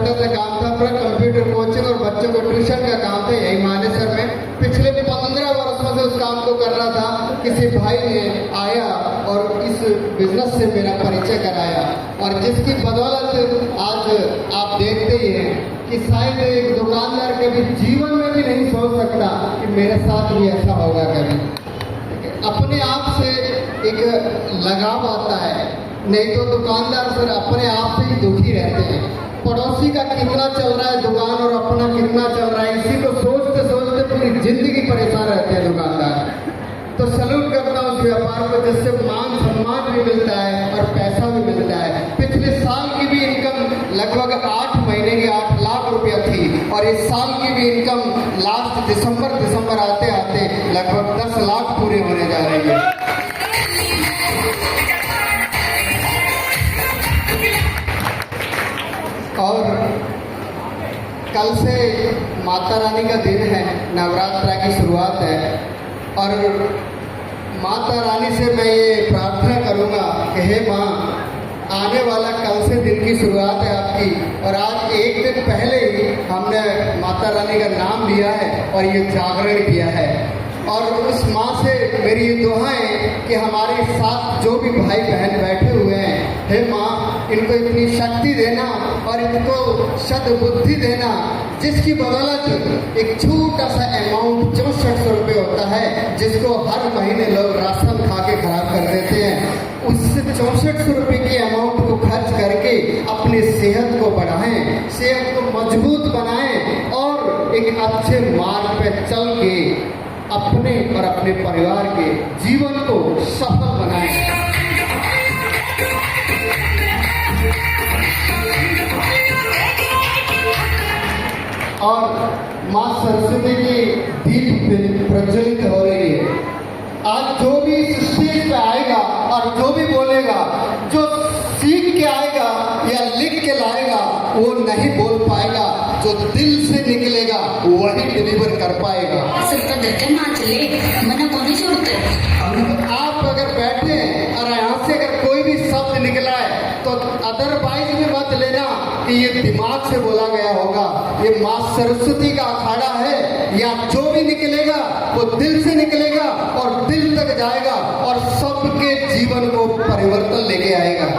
छोटा सा काम था, अपना कंप्यूटर कोचिंग और बच्चों को ट्यूशन का काम था यही मानेसर में। पिछले 15 वर्षों से उस काम को कर रहा था। किसी भाई ने आया और इस बिजनेस से मेरा परिचय कराया, और जिसकी बदौलत आज आप देखते ही हैं कि शायद एक दुकानदार कभी जीवन में भी नहीं सोच सकता कि मेरे साथ भी ऐसा होगा कभी। अपने आप से एक लगाव आता है, नहीं तो दुकानदार सर अपने आप से ही दुखी रहते हैं। पड़ोसी का कितना चल रहा है दुकान और अपना कितना चल रहा है, इसी को सोचते सोचते पूरी जिंदगी परेशान रहते हैं दुकानदार। तो सैल्यूट करता हूँ उस व्यापार को जिससे मान सम्मान भी मिलता है और पैसा भी मिलता है। पिछले साल की भी इनकम लगभग 8 महीने की 8 लाख रुपया थी, और इस साल की भी इनकम लास्ट दिसंबर आते आते लगभग 10 लाख पूरी होने जा रही है। और कल से माता रानी का दिन है, नवरात्रा की शुरुआत है, और माता रानी से मैं ये प्रार्थना करूँगा कि हे माँ, आने वाला कल से दिन की शुरुआत है आपकी, और आज एक दिन पहले ही हमने माता रानी का नाम लिया है और ये जागरण किया है। और उस माँ से मेरी ये दुआ है कि हमारे साथ जो भी भाई बहन बैठे हुए हैं, हे माँ, इनको इतनी शक्ति देना और इनको सद्बुद्धि देना, जिसकी बदौलत एक छोटा सा अमाउंट 6400 रुपये होता है, जिसको हर महीने लोग राशन खा के खराब कर देते हैं, उस 6400 रुपये के अमाउंट को खर्च करके अपनी सेहत को बढ़ाएं, सेहत को मजबूत बनाएं और एक अच्छे मार्ग पे चल के अपने और अपने परिवार के जीवन को सफल बनाएं। और माँ सरस्वती की दीप प्रज्वलित हो रही है। आज जो भी इस स्टेज पे आएगा और जो भी बोलेगा, जो सीख के आएगा या लिख के लाएगा, वो नहीं बोल पाएगा, जो दिल से निकलेगा वही डिलीवर कर पाएगा। आप अगर बैठे हैं और यहाँ से अगर कोई भी शब्द निकला है तो अदरवाइज में मत लेना कि ये दिमाग से बोला गया होगा। ये माँ सरस्वती का अखाड़ा है, या जो भी निकलेगा वो दिल से निकलेगा और दिल तक जाएगा और सबके जीवन को परिवर्तन लेके आएगा।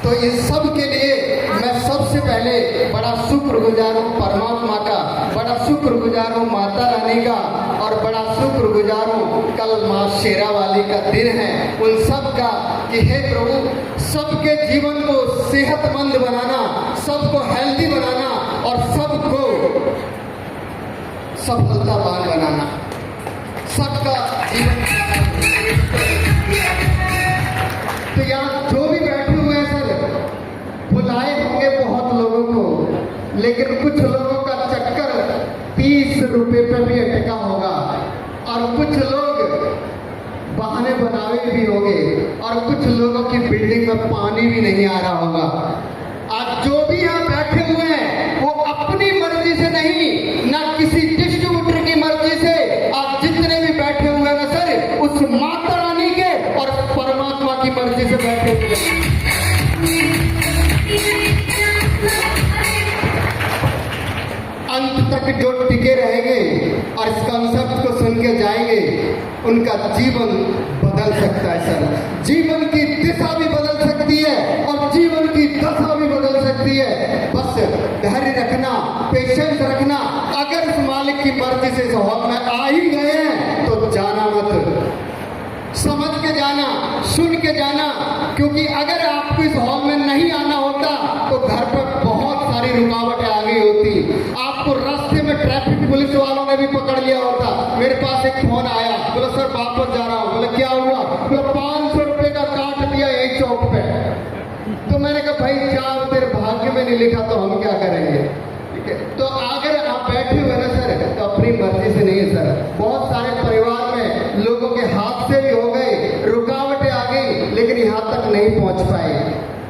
तो इस सब के लिए मैं सबसे पहले बड़ा शुक्रगुजार हूँ परमात्मा का, बड़ा शुक्रगुजार हूँ माता रानी का, और बड़ा शुक्रगुजार हूँ कल माँ शेरा वाली का दिन है उन सब का कि हे प्रभु, सबके जीवन को सेहतमंद बनाना, सबको हेल्दी बनाना और सबको सफलतावान बनाना, सबका जीवन। तो यहाँ जो भी बैठे हुए हैं सर, बुलाए होंगे बहुत लोगों को, लेकिन कुछ लोगों का चक्कर 30 रुपए पे भी अटका होगा, और कुछ लोग बहाने बनाए भी होंगे, और कुछ लोगों की बिल्डिंग में पानी भी नहीं आ रहा होगा। आज जो भी यहाँ बैठे हुए हैं वो अपनी मर्जी से नहीं, ना किसी डिस्ट्रीब्यूटर की मर्जी से, आज जितने भी बैठे हुए हैं ना सर, उस माता रानी के और परमात्मा की मर्जी से बैठे हुए हैं। अंत तक जो टिके रहेंगे और इस कॉन्सेप्ट को सुन के जाएंगे, उनका जीवन बदल सकता है सर। जीवन की दिशा भी बदल सकती है और जीवन की दशा भी बदल सकती है। बस धैर्य रखना, पेशेंस रखना। अगर इस मालिक की मर्जी से इस हॉल में आ ही गए हैं तो जाना मत, समझ के जाना, सुन के जाना, क्योंकि अगर आपको इस हॉल में नहीं आना होता तो घर पर बहुत सारी रुकावटें आ गई होती। आपको रास्ते में ट्रैफिक पुलिस वालों ने भी पकड़ लिया होता। मेरे पास एक फोन आया, बोला सर वापस जा रहा हूँ। बोला क्या हुआ? बोला 500 रुपये का काट दिया यही चौक पे। तो मैंने कहा भाई क्या तेरे भाग्य में नहीं लिखा तो हम क्या करेंगे? ठीक है, तो अगर आप बैठे हुए ना सर, तो अपनी मर्जी से नहीं है सर। बहुत सारे परिवार में लोगों के हाथ से भी हो गए, रुकावटें आ गई, लेकिन यहाँ तक नहीं पहुँच पाए,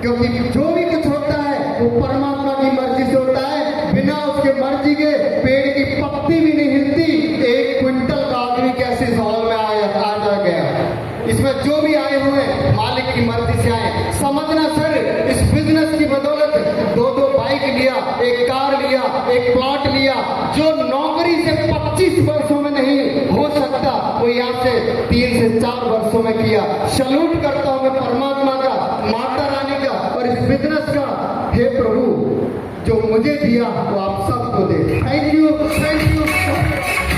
क्योंकि जो भी कुछ होता है वो परमात्मा की मर्जी से होता है। बिना उसके मर्जी के पेड़ की पत्ती भी नहीं हिलती। 1 क्विंटल का आदमी कैसे इस हॉल में आ जा गया? इसमें जो भी आए हुए मालिक की मर्जी से आए। समझना सर, इस बिजनेस की बदौलत 2-2 बाइक लिया, एक कार लिया, एक प्लॉट लिया, जो नौकरी से 25 वर्षों में नहीं हो सकता, वो यहाँ से 3 से 4 वर्षों में किया। सैल्यूट करता हूँ मैं परमात्मा का, माता रानी का और इस बिजनेस का। हे प्रभु, जो मुझे दिया वो आप सबको दे। Thank you, thank you.